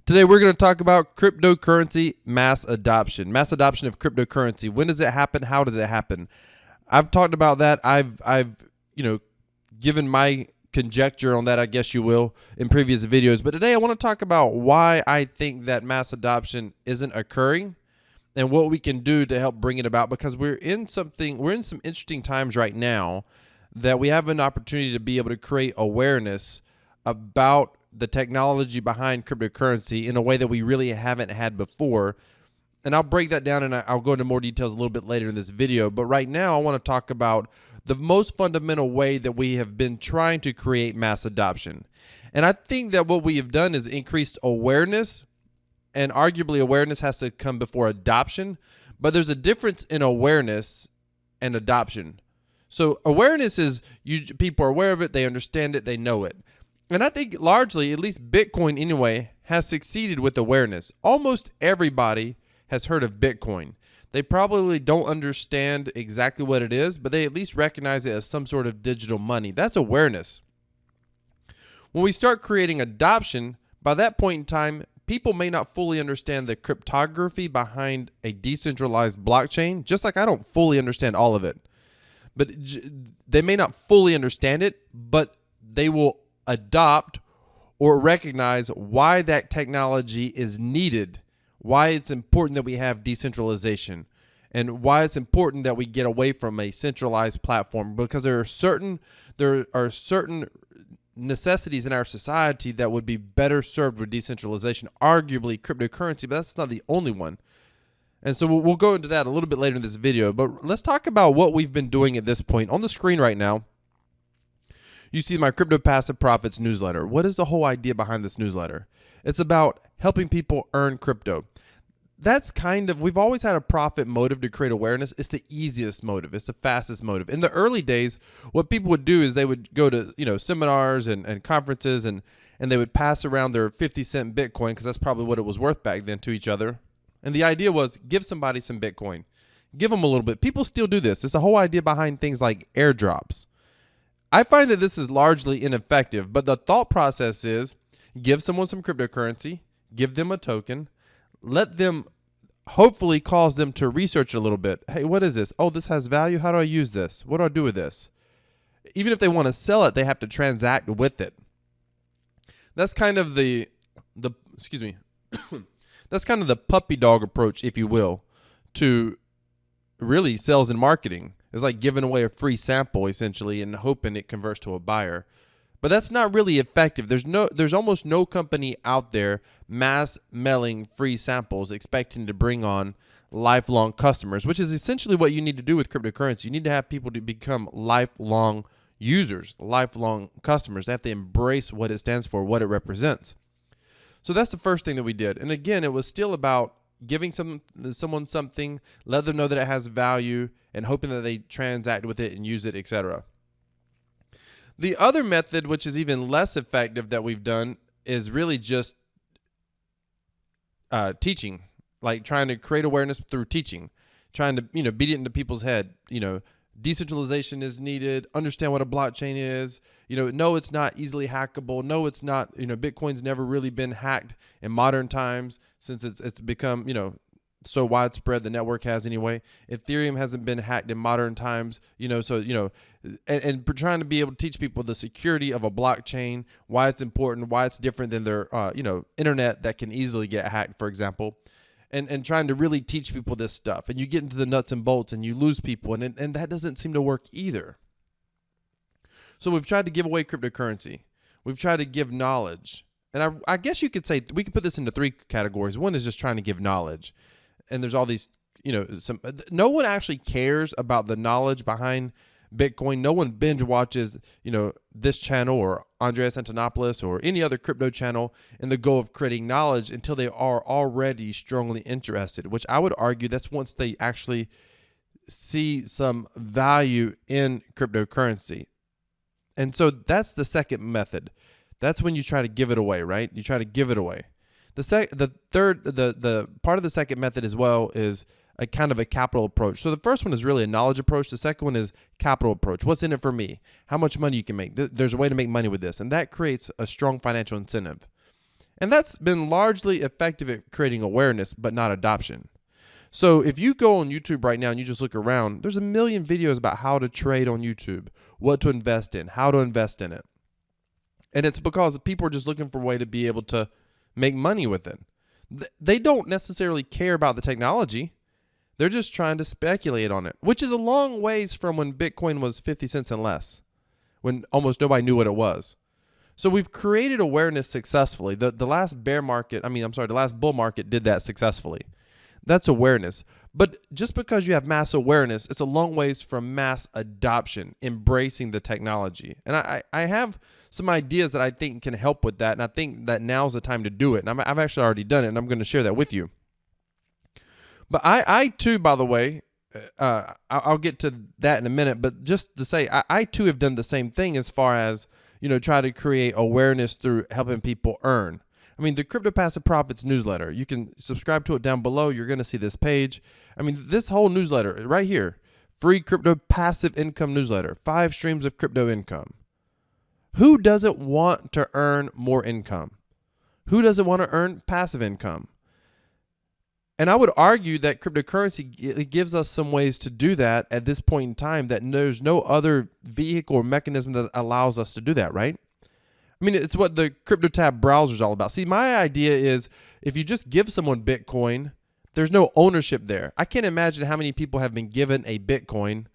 Today we're going to talk about cryptocurrency mass adoption. Mass adoption of cryptocurrency. When does it happen? How does it happen? I've talked about that. I've given my conjecture on that, I guess you will, in previous videos. But today I want to talk about why I think that mass adoption isn't occurring and what we can do to help bring it about, because we're in some interesting times right now that we have an opportunity to be able to create awareness about the technology behind cryptocurrency in a way that we really haven't had before. And I'll break that down and I'll go into more details a little bit later in this video. But right now I want to talk about the most fundamental way that we have been trying to create mass adoption. And I think that what we have done is increased awareness, and arguably awareness has to come before adoption, but there's a difference in awareness and adoption. So awareness is people are aware of it, they understand it, they know it. And I think largely, at least Bitcoin anyway, has succeeded with awareness. Almost everybody has heard of Bitcoin. They probably don't understand exactly what it is, but they at least recognize it as some sort of digital money. That's awareness. When we start creating adoption, by that point in time, people may not fully understand the cryptography behind a decentralized blockchain, just like I don't fully understand all of it. But they may not fully understand it, but they will adopt or recognize why that technology is needed, why it's important that we have decentralization, and why it's important that we get away from a centralized platform, because there are certain necessities in our society that would be better served with decentralization, arguably cryptocurrency, but that's not the only one. And so we'll go into that a little bit later in this video, but let's talk about what we've been doing at this point. On the screen right now, you see my Crypto Passive Profits newsletter. What is the whole idea behind this newsletter? It's about helping people earn crypto. That's we've always had a profit motive to create awareness. It's the easiest motive. It's the fastest motive. In the early days, what people would do is they would go to seminars and conferences and they would pass around their 50-cent Bitcoin, because that's probably what it was worth back then, to each other. And the idea was give somebody some Bitcoin. Give them a little bit. People still do this. It's the whole idea behind things like airdrops. I find that this is largely ineffective, but the thought process is give someone some cryptocurrency, give them a token, let them hopefully cause them to research a little bit. Hey, what is this? Oh, this has value. How do I use this? What do I do with this? Even if they want to sell it, they have to transact with it. That's kind of the that's kind of the puppy dog approach, if you will, to really sales and marketing. It's like giving away a free sample essentially and hoping it converts to a buyer. But that's not really effective. There's almost no company out there mass mailing free samples expecting to bring on lifelong customers, which is essentially what you need to do with cryptocurrency. You need to have people to become lifelong users, lifelong customers. They have to embrace what it stands for, what it represents. So that's the first thing that we did. And again, it was still about giving someone something, let them know that it has value, and hoping that they transact with it and use it, etc. The other method, which is even less effective that we've done, is really just teaching, like trying to create awareness through teaching, trying to beat it into people's head. Decentralization is needed. Understand what a blockchain is. No, it's not easily hackable. No, it's not. Bitcoin's never really been hacked in modern times since it's become so widespread. The network has anyway. Ethereum hasn't been hacked in modern times. And trying to be able to teach people the security of a blockchain, why it's important, why it's different than their internet that can easily get hacked, for example. And trying to really teach people this stuff. And you get into the nuts and bolts and you lose people. And that doesn't seem to work either. So we've tried to give away cryptocurrency. We've tried to give knowledge. And I guess you could say we can put this into three categories. One is just trying to give knowledge. And there's all these, no one actually cares about the knowledge behind Bitcoin. No one binge watches, this channel or Andreas Antonopoulos or any other crypto channel in the goal of creating knowledge until they are already strongly interested, which I would argue that's once they actually see some value in cryptocurrency. And so that's the second method. That's when you try to give it away, right? You try to give it away. The part of the second method as well is a kind of a capital approach. So the first one is really a knowledge approach. The second one is capital approach. What's in it for me? How much money you can make? There's a way to make money with this. And that creates a strong financial incentive. And that's been largely effective at creating awareness, but not adoption. So if you go on YouTube right now and you just look around, there's a million videos about how to trade on YouTube, what to invest in, how to invest in it. And it's because people are just looking for a way to be able to make money with it. They don't necessarily care about the technology. They're just trying to speculate on it, which is a long ways from when Bitcoin was 50 cents and less, when almost nobody knew what it was. So we've created awareness successfully. The last the last bull market did that successfully. That's awareness. But just because you have mass awareness, it's a long ways from mass adoption, embracing the technology. And I have some ideas that I think can help with that, and I think that now's the time to do it. And I've actually already done it, and I'm going to share that with you. But I too, by the way, I'll get to that in a minute, but just to say, I too have done the same thing as far as, try to create awareness through helping people earn. I mean, the Crypto Passive Profits newsletter, you can subscribe to it down below. You're going to see this page. I mean, this whole newsletter right here, free crypto passive income newsletter, 5 streams of crypto income. Who doesn't want to earn more income? Who doesn't want to earn passive income? And I would argue that cryptocurrency gives us some ways to do that at this point in time, that there's no other vehicle or mechanism that allows us to do that, right? I mean, it's what the Cryptotab Browser is all about. See, my idea is if you just give someone Bitcoin, there's no ownership there. I can't imagine how many people have been given a Bitcoin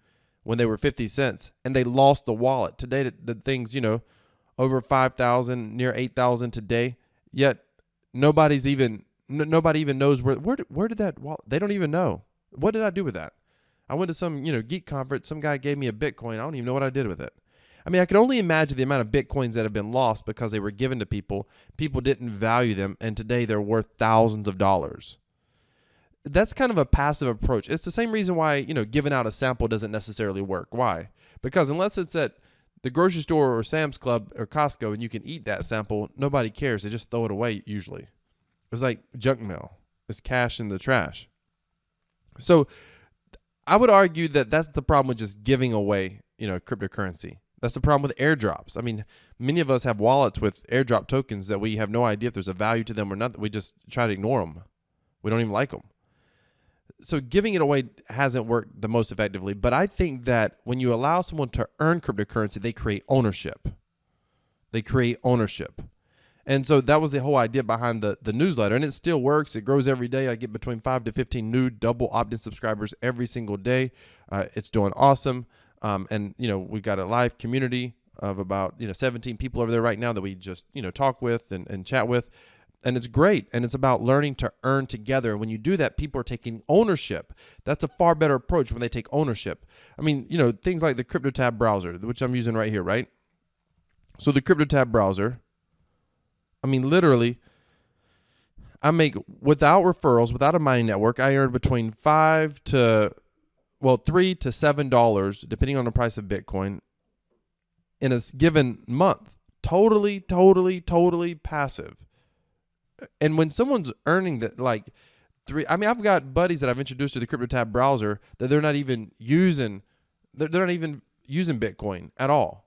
when they were 50 cents and they lost the wallet. Today, the thing's, over 5,000, near 8,000 today, yet nobody even knows where did that wallet, they don't even know. What did I do with that? I went to some, geek conference. Some guy gave me a Bitcoin. I don't even know what I did with it. I mean, I can only imagine the amount of Bitcoins that have been lost because they were given to people. People didn't value them, and today they're worth thousands of dollars. That's kind of a passive approach. It's the same reason why, giving out a sample doesn't necessarily work. Why? Because unless it's at the grocery store or Sam's Club or Costco and you can eat that sample, nobody cares. They just throw it away usually. It's like junk mail. It's cash in the trash. So I would argue that that's the problem with just giving away, cryptocurrency. That's the problem with airdrops. I mean, many of us have wallets with airdrop tokens that we have no idea if there's a value to them or not. We just try to ignore them. We don't even like them. So giving it away hasn't worked the most effectively. But I think that when you allow someone to earn cryptocurrency, they create ownership. And so that was the whole idea behind the newsletter. And it still works. It grows every day. I get between 5 to 15 new double opt-in subscribers every single day. It's doing awesome. And, we've got a live community of about, 17 people over there right now that we just, talk with and chat with. And it's great. And it's about learning to earn together. And when you do that, people are taking ownership. That's a far better approach when they take ownership. I mean, things like the Cryptotab Browser, which I'm using right here, right? So the Cryptotab Browser, I mean, literally, I make, without referrals, without a mining network, I earn between $3 to $7, depending on the price of Bitcoin, in a given month. Totally passive. And when someone's earning that, I've got buddies that I've introduced to the Cryptotab Browser that they're not even using Bitcoin at all.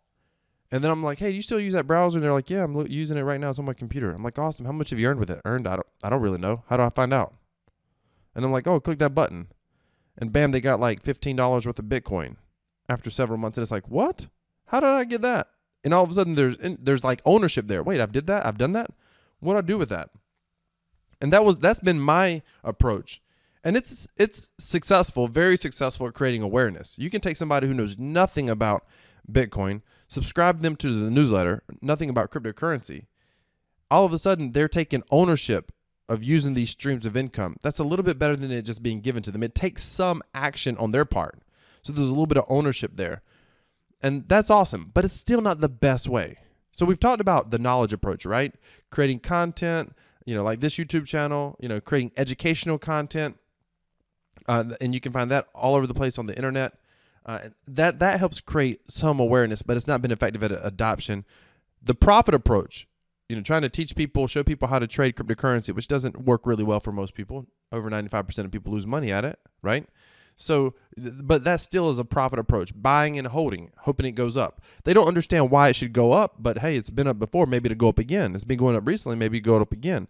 And then I'm like, hey, do you still use that browser? And they're like, yeah, I'm using it right now. It's on my computer. I'm like, awesome. How much have you earned with it? I don't really know. How do I find out? And I'm like, oh, click that button. And bam, they got like $15 worth of Bitcoin after several months. And it's like, what? How did I get that? And all of a sudden there's like ownership there. Wait, I've done that? What do I do with that? And that's been my approach. And it's successful, very successful at creating awareness. You can take somebody who knows nothing about Bitcoin, subscribe them to the newsletter, nothing about cryptocurrency. All of a sudden, they're taking ownership of using these streams of income. That's a little bit better than it just being given to them. It takes some action on their part. So there's a little bit of ownership there. And that's awesome, but it's still not the best way. So we've talked about the knowledge approach, right? Creating content, like this YouTube channel, creating educational content. And you can find that all over the place on the internet. That helps create some awareness, but it's not been effective at adoption. The profit approach, trying to teach people, show people how to trade cryptocurrency, which doesn't work really well for most people. Over 95% of people lose money at it, right? So, but that still is a profit approach, buying and holding, hoping it goes up. They don't understand why it should go up, but hey, it's been up before, maybe it'll go up again. It's been going up recently, maybe go up again.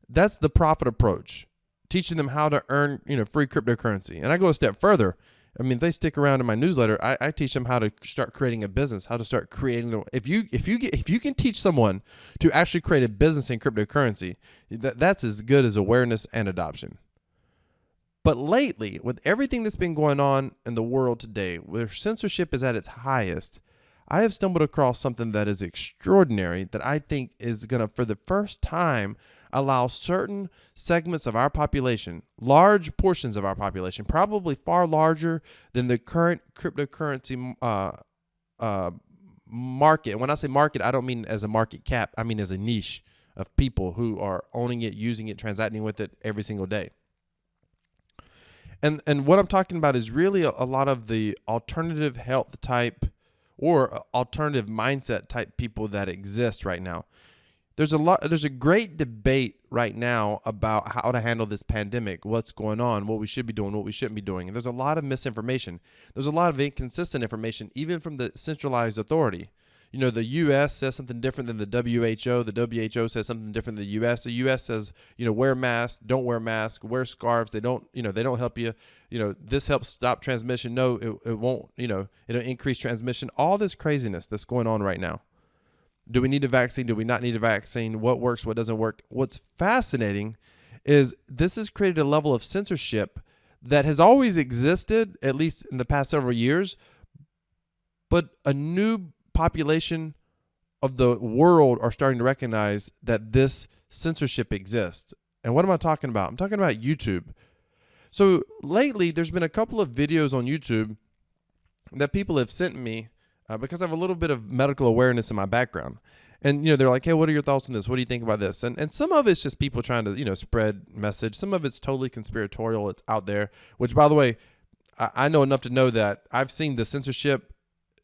That's the profit approach, teaching them how to earn, free cryptocurrency. And I go a step further. I mean, if they stick around in my newsletter, I teach them how to start creating a business, how to start creating. If you can teach someone to actually create a business in cryptocurrency, that's as good as awareness and adoption. But lately, with everything that's been going on in the world today, where censorship is at its highest, I have stumbled across something that is extraordinary that I think is going to, for the first time, allow certain segments of our population, large portions of our population, probably far larger than the current cryptocurrency market. And when I say market, I don't mean as a market cap. I mean as a niche of people who are owning it, using it, transacting with it every single day. And what I'm talking about is really a lot of the alternative health type or alternative mindset type people that exist right now. There's a great debate right now about how to handle this pandemic, what's going on, what we should be doing, what we shouldn't be doing. And there's a lot of misinformation. There's a lot of inconsistent information, even from the centralized authority. The U.S. says something different than the WHO. The WHO says something different than the U.S. The U.S. says, wear masks, don't wear masks, wear scarves. They don't help you. This helps stop transmission. No, it won't. It'll increase transmission. All this craziness that's going on right now. Do we need a vaccine? Do we not need a vaccine? What works? What doesn't work? What's fascinating is this has created a level of censorship that has always existed, at least in the past several years, but a new population of the world are starting to recognize that this censorship exists. And what am I talking about? I'm talking about YouTube. So lately, there's been a couple of videos on YouTube that people have sent me because I have a little bit of medical awareness in my background. And, they're like, hey, what are your thoughts on this? What do you think about this? And some of it's just people trying to, spread message. Some of it's totally conspiratorial. It's out there, which, by the way, I know enough to know that I've seen the censorship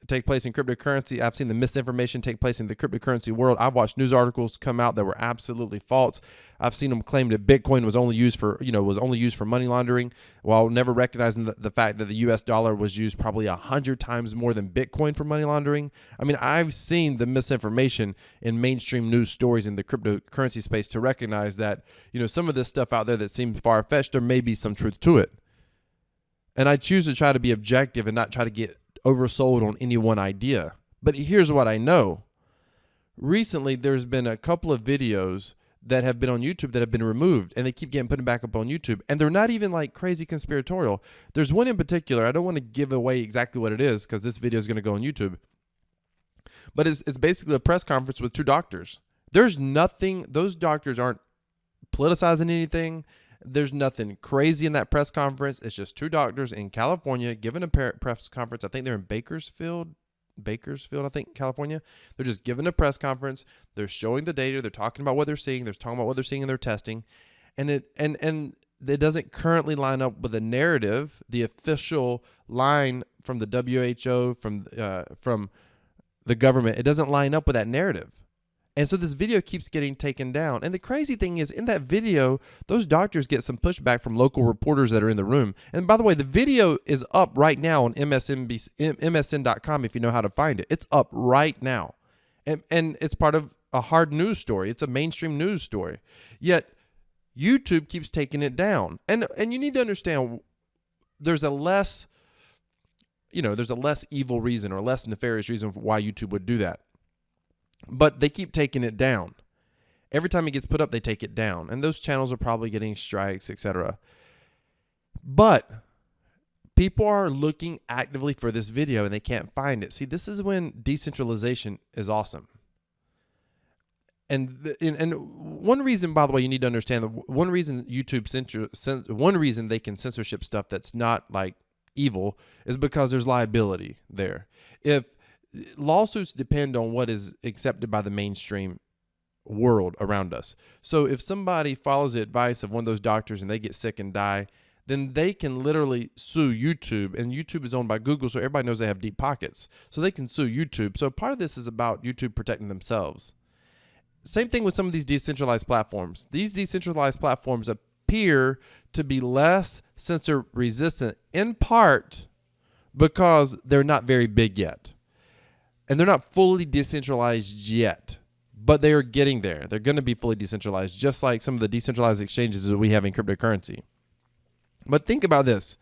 take place in cryptocurrency. I've seen the misinformation take place in the cryptocurrency world. I've watched news articles come out that were absolutely false. I've seen them claim that Bitcoin was only used for money laundering, while never recognizing the fact that the US dollar was used probably 100 times more than Bitcoin for money laundering. I mean, I've seen the misinformation in mainstream news stories in the cryptocurrency space to recognize that, some of this stuff out there that seems far-fetched, there may be some truth to it. And I choose to try to be objective and not try to get oversold on any one idea. But here's what I know. Recently, there's been a couple of videos that have been on YouTube that have been removed, and they keep getting put back up on YouTube. And they're not even like crazy conspiratorial. There's one in particular. I don't want to give away exactly what it is because this video is going to go on YouTube. But it's basically a press conference with two doctors. There's nothing, those doctors aren't politicizing anything. There's nothing crazy in that press conference. It's just two doctors in California giving a press conference. I think they're in Bakersfield, I think, California. They're just giving a press conference. They're showing the data. They're talking about what they're seeing. They're talking about what they're seeing in their testing. And it doesn't currently line up with the narrative, the official line from the WHO, from the government. It doesn't line up with that narrative. And so this video keeps getting taken down. And the crazy thing is, in that video, those doctors get some pushback from local reporters that are in the room. And by the way, the video is up right now on MSN.com if you know how to find it. It's up right now. And it's part of a hard news story. It's a mainstream news story. Yet YouTube keeps taking it down. And you need to understand there's a less evil reason or less nefarious reason for why YouTube would do that. But they keep taking it down. Every time it gets put up, they take it down. And those channels are probably getting strikes, etc. But people are looking actively for this video and they can't find it. See, this is when decentralization is awesome. And one reason, by the way, you need to understand that one reason one reason they can censorship stuff that's not like evil is because there's liability there. If lawsuits depend on what is accepted by the mainstream world around us. So if somebody follows the advice of one of those doctors and they get sick and die, then they can literally sue YouTube. And YouTube is owned by Google, so everybody knows they have deep pockets. So they can sue YouTube. So part of this is about YouTube protecting themselves. Same thing with some of these decentralized platforms. These decentralized platforms appear to be less censor resistant, in part because they're not very big yet. And they're not fully decentralized yet, but they are getting there. They're going to be fully decentralized, just like some of the decentralized exchanges that we have in cryptocurrency. But think about this.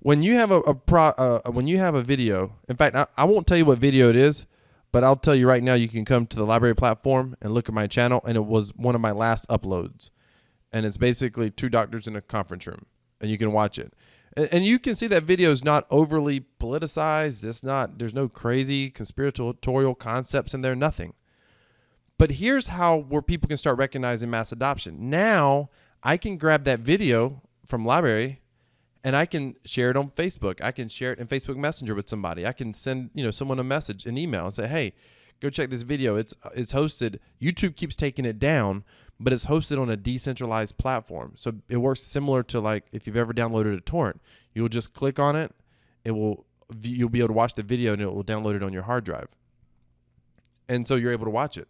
When you have a video, in fact, I won't tell you what video it is, but I'll tell you right now, you can come to the LBRY platform and look at my channel, and it was one of my last uploads. And it's basically two doctors in a conference room, and you can watch it. And you can see that video is not overly politicized. There's no crazy conspiratorial concepts in there, nothing. But here's where people can start recognizing mass adoption. Now I can grab that video from LBRY and I can share it on Facebook. I can share it in Facebook Messenger with somebody. I can send someone a message, an email, and say, hey, go check this video. It's hosted. YouTube keeps taking it down, but it's hosted on a decentralized platform. So it works similar to like if you've ever downloaded a torrent. You'll just click on it. You'll be able to watch the video, and it will download it on your hard drive. And so you're able to watch it.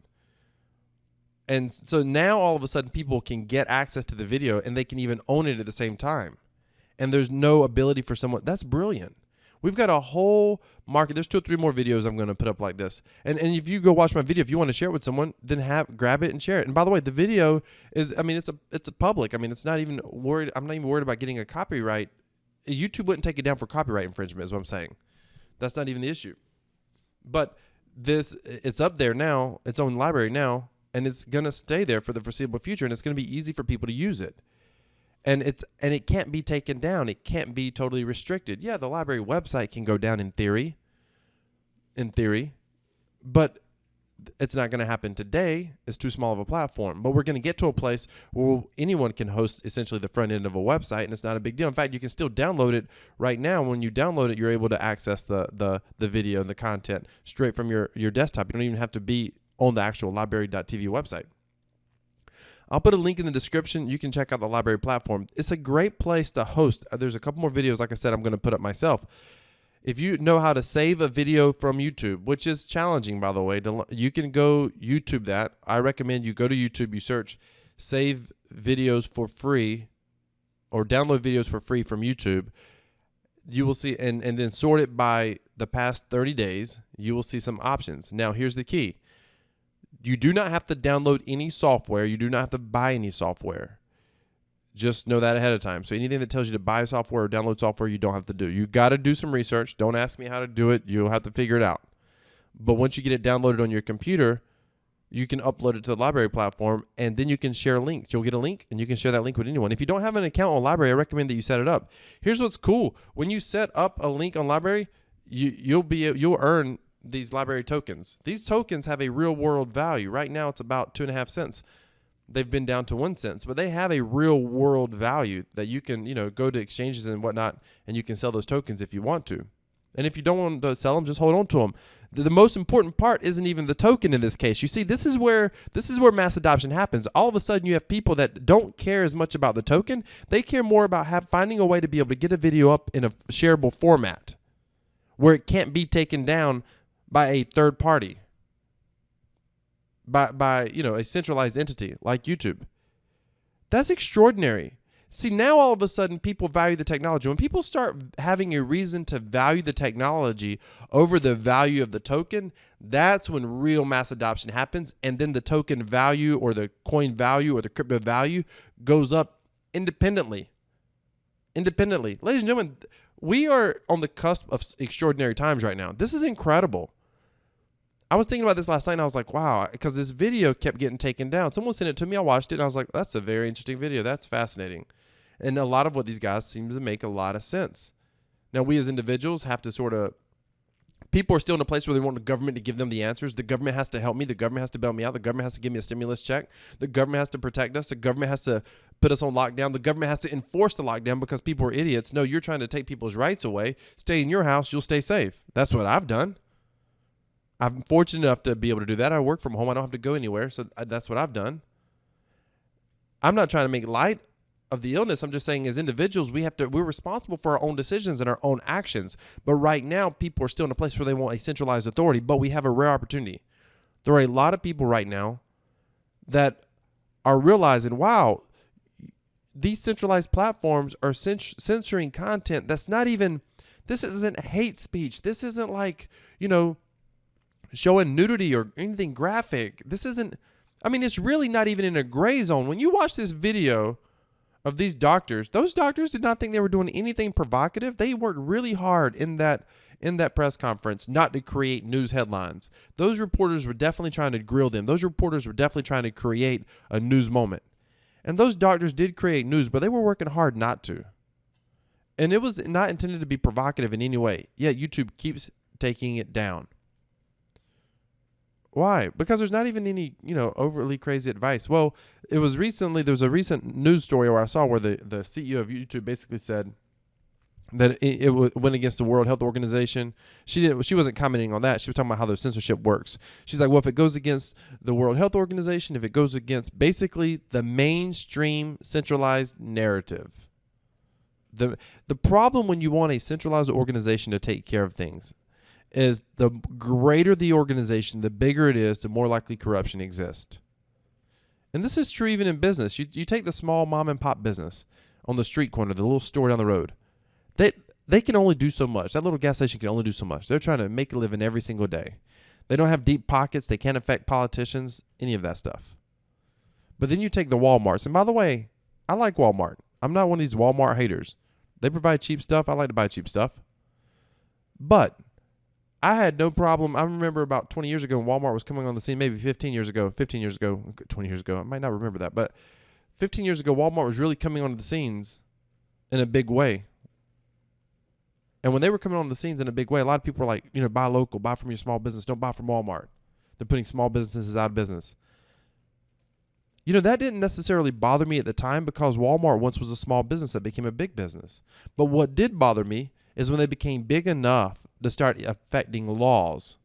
And so now all of a sudden people can get access to the video, and they can even own it at the same time. And there's no ability for someone. That's brilliant. We've got a whole market. There's 2 or 3 more videos I'm going to put up like this. And if you go watch my video, if you want to share it with someone, then grab it and share it. And by the way, the video is, it's a public. It's not even worried. I'm not even worried about getting a copyright. YouTube wouldn't take it down for copyright infringement is what I'm saying. That's not even the issue. But it's up there now. It's on LBRY now, and it's going to stay there for the foreseeable future. And it's going to be easy for people to use it. And it can't be taken down. It can't be totally restricted. Yeah, the LBRY website can go down in theory, but it's not going to happen today. It's too small of a platform. But we're going to get to a place where anyone can host essentially the front end of a website, and it's not a big deal. In fact, you can still download it right now. When you download it, you're able to access the video and the content straight from your desktop. You don't even have to be on the actual LBRY.tv website. I'll put a link in the description. You can check out the LBRY platform. It's a great place to host. There's a couple more videos, like I said, I'm going to put up myself. If you know how to save a video from YouTube, which is challenging, by the way, you can go YouTube that. I recommend you go to YouTube, you search save videos for free or download videos for free from YouTube. You will see, and then sort it by the past 30 days. You will see some options. Now, here's the key. You do not have to download any software. You do not have to buy any software. Just know that ahead of time. So anything that tells you to buy software or download software, you don't have to do. You got to do some research. Don't ask me how to do it. You'll have to figure it out. But once you get it downloaded on your computer, you can upload it to the LBRY platform, and then you can share links. You'll get a link, and you can share that link with anyone. If you don't have an account on LBRY, I recommend that you set it up. Here's what's cool. When you set up a link on LBRY, you'll earn these LBRY tokens. These tokens have a real world value. Right now it's about 2.5 cents. They've been down to 1 cent, but they have a real world value that you can, go to exchanges and whatnot, and you can sell those tokens if you want to. And if you don't want to sell them, just hold on to them. The most important part isn't even the token in this case. You see, this is where mass adoption happens. All of a sudden you have people that don't care as much about the token. They care more about finding a way to be able to get a video up in a shareable format where it can't be taken down by a third party, by a centralized entity like YouTube. That's extraordinary. See, now all of a sudden people value the technology. When people start having a reason to value the technology over the value of the token, that's when real mass adoption happens. And then the token value or the coin value or the crypto value goes up independently. Ladies and gentlemen, we are on the cusp of extraordinary times right now. This is incredible. I was thinking about this last night, and I was like, wow, because this video kept getting taken down. Someone sent it to me. I watched it, and I was like, that's a very interesting video. That's fascinating. And a lot of what these guys seem to make a lot of sense. Now, we as individuals have to people are still in a place where they want the government to give them the answers. The government has to help me. The government has to bail me out. The government has to give me a stimulus check. The government has to protect us. The government has to put us on lockdown. The government has to enforce the lockdown because people are idiots. No, you're trying to take people's rights away. Stay in your house. You'll stay safe. That's what I've done. I'm fortunate enough to be able to do that. I work from home. I don't have to go anywhere. So that's what I've done. I'm not trying to make light of the illness. I'm just saying as individuals, we're responsible for our own decisions and our own actions. But right now, people are still in a place where they want a centralized authority, but we have a rare opportunity. There are a lot of people right now that are realizing, wow, these centralized platforms are censoring content that's not even, this isn't hate speech. This isn't like, showing nudity or anything graphic. This isn't, it's really not even in a gray zone. When you watch this video of these doctors, those doctors did not think they were doing anything provocative. They worked really hard in that press conference not to create news headlines. Those reporters were definitely trying to grill them. Those reporters were definitely trying to create a news moment. And those doctors did create news, but they were working hard not to. And it was not intended to be provocative in any way. Yet YouTube keeps taking it down. Why? Because there's not even any, overly crazy advice. Well, there was a recent news story where I saw where the CEO of YouTube basically said that it went against the World Health Organization. She wasn't commenting on that. She was talking about how the censorship works. She's like, well, if it goes against the World Health Organization, if it goes against basically the mainstream centralized narrative. The problem when you want a centralized organization to take care of things is the greater the organization, the bigger it is, the more likely corruption exists. And this is true even in business. You take the small mom and pop business on the street corner, the little store down the road. They can only do so much. That little gas station can only do so much. They're trying to make a living every single day. They don't have deep pockets. They can't affect politicians, any of that stuff. But then you take the Walmarts. And by the way, I like Walmart. I'm not one of these Walmart haters. They provide cheap stuff. I like to buy cheap stuff. But I had no problem. I remember about 20 years ago when Walmart was coming on the scene, maybe 20 years ago. I might not remember that. But 15 years ago, Walmart was really coming onto the scenes in a big way. And when they were coming on the scenes in a big way, a lot of people were like, buy local, buy from your small business. Don't buy from Walmart. They're putting small businesses out of business. That didn't necessarily bother me at the time because Walmart once was a small business that became a big business. But what did bother me is when they became big enough to start affecting laws.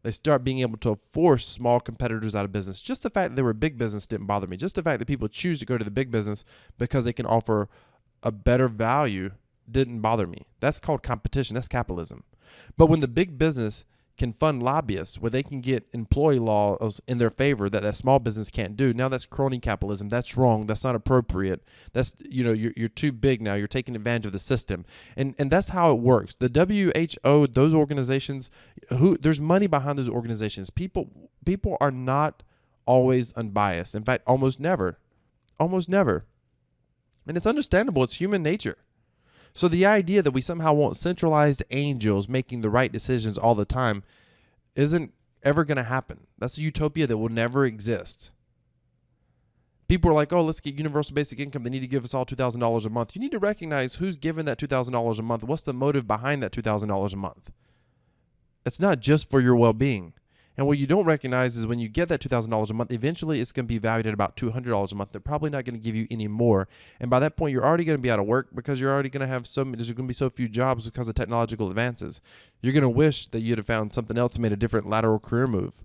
They start being able to force small competitors out of business. Just the fact that they were a big business didn't bother me. Just the fact that people choose to go to the big business because they can offer a better value didn't bother me. That's called competition. That's capitalism. But when the big business can fund lobbyists where they can get employee laws in their favor that small business can't do, now that's crony capitalism. That's wrong. That's not appropriate. That's, you're too big now. You're taking advantage of the system. And that's how it works. The WHO, those organizations, there's money behind those organizations. People are not always unbiased. In fact, almost never. Almost never. And it's understandable. It's human nature. So the idea that we somehow want centralized angels making the right decisions all the time isn't ever going to happen. That's a utopia that will never exist. People are like, oh, let's get universal basic income. They need to give us all $2,000 a month. You need to recognize who's giving that $2,000 a month. What's the motive behind that $2,000 a month? It's not just for your well-being. And what you don't recognize is when you get that $2,000 a month, eventually it's going to be valued at about $200 a month. They're probably not going to give you any more. And by that point, you're already going to be out of work because you're already going to have there's going to be so few jobs because of technological advances. You're going to wish that you'd have found something else and made a different lateral career move.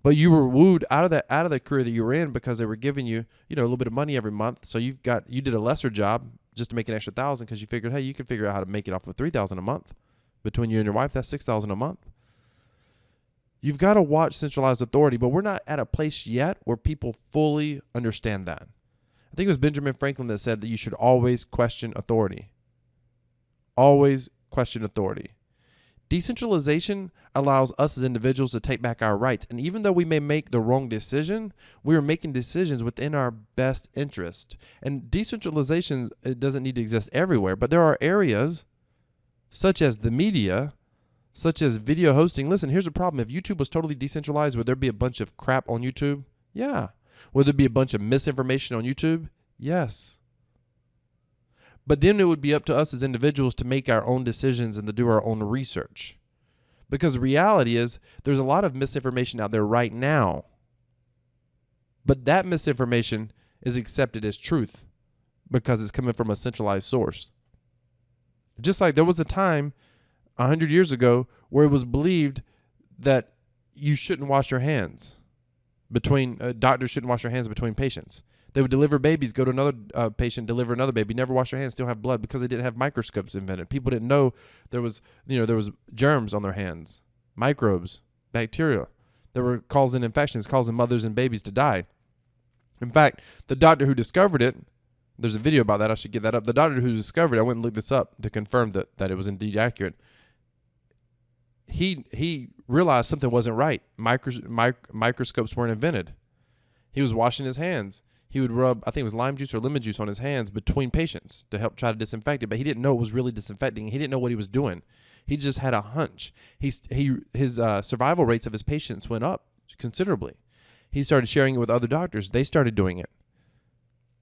But you were wooed out of the career that you were in because they were giving you, a little bit of money every month. So you did a lesser job just to make an extra $1,000 because you figured, hey, you can figure out how to make it off of $3,000 a month. Between you and your wife, that's $6,000 a month. You've got to watch centralized authority, but we're not at a place yet where people fully understand that. I think it was Benjamin Franklin that said that you should always question authority. Always question authority. Decentralization allows us as individuals to take back our rights. And even though we may make the wrong decision, we are making decisions within our best interest. And decentralization, it doesn't need to exist everywhere, but there are areas such as the media, such as video hosting. Listen, here's the problem. If YouTube was totally decentralized, would there be a bunch of crap on YouTube? Yeah. Would there be a bunch of misinformation on YouTube? Yes. But then it would be up to us as individuals to make our own decisions and to do our own research. Because the reality is there's a lot of misinformation out there right now. But that misinformation is accepted as truth because it's coming from a centralized source. Just like there was a time 100 years ago where it was believed that you shouldn't wash your hands doctors shouldn't wash their hands between patients. They would deliver babies, go to another patient, deliver another baby, never wash their hands, still have blood because they didn't have microscopes invented. People didn't know there was germs on their hands, microbes, bacteria that were causing infections, causing mothers and babies to die. In fact, the doctor who discovered it There's a video about that. I should get that up. The doctor who discovered it, I went and looked this up to confirm that it was indeed accurate. He realized something wasn't right. Microscopes weren't invented. He was washing his hands. He would rub, I think it was lime juice or lemon juice on his hands between patients to help try to disinfect it, but he didn't know it was really disinfecting. He didn't know what he was doing. He just had a hunch. His survival rates of his patients went up considerably. He started sharing it with other doctors. They started doing it.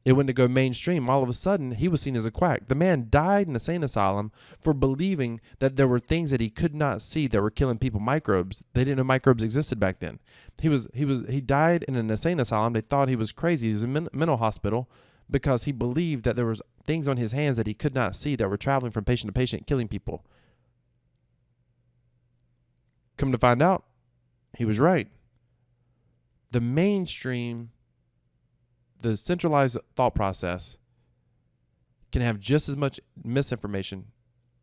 It went to go mainstream. All of a sudden, he was seen as a quack. The man died in an insane asylum for believing that there were things that he could not see that were killing people, microbes. They didn't know microbes existed back then. He died in an insane asylum. They thought he was crazy. He was in a mental hospital because he believed that there was things on his hands that he could not see that were traveling from patient to patient, killing people. Come to find out, he was right. The mainstream, the centralized thought process can have just as much misinformation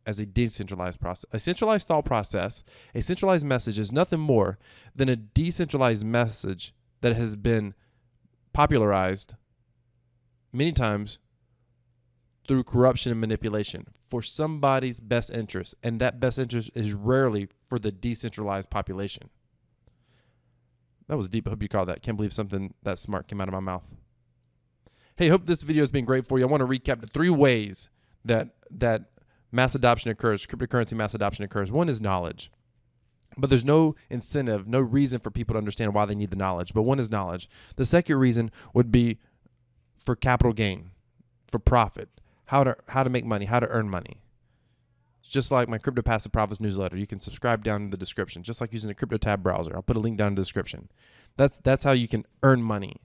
as a decentralized process. A centralized thought process, a centralized message is nothing more than a decentralized message that has been popularized many times through corruption and manipulation for somebody's best interest, and that best interest is rarely for the decentralized population. That was deep. I hope you caught that. Can't believe something that smart came out of my mouth. Hey, hope this video has been great for you. I want to recap the 3 ways that mass adoption occurs, cryptocurrency mass adoption occurs. One is knowledge. But there's no incentive, no reason for people to understand why they need the knowledge. But one is knowledge. The second reason would be for capital gain, for profit, how to make money, how to earn money. It's just like my Crypto Passive Profits newsletter. You can subscribe down in the description, just like using a Cryptotab browser. I'll put a link down in the description. That's how you can earn money.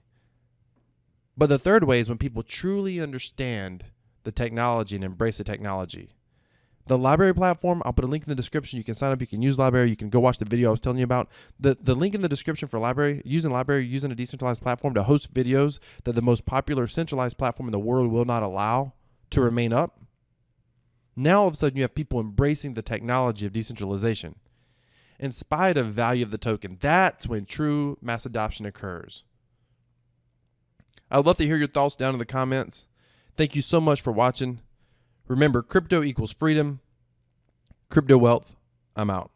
But the third way is when people truly understand the technology and embrace the technology. The LBRY platform, I'll put a link in the description. You can sign up. You can use LBRY. You can go watch the video I was telling you about. The link in the description for LBRY, using a decentralized platform to host videos that the most popular centralized platform in the world will not allow to remain up. Now all of a sudden you have people embracing the technology of decentralization. In spite of value of the token, that's when true mass adoption occurs. I would love to hear your thoughts down in the comments. Thank you so much for watching. Remember, crypto equals freedom. Crypto wealth. I'm out.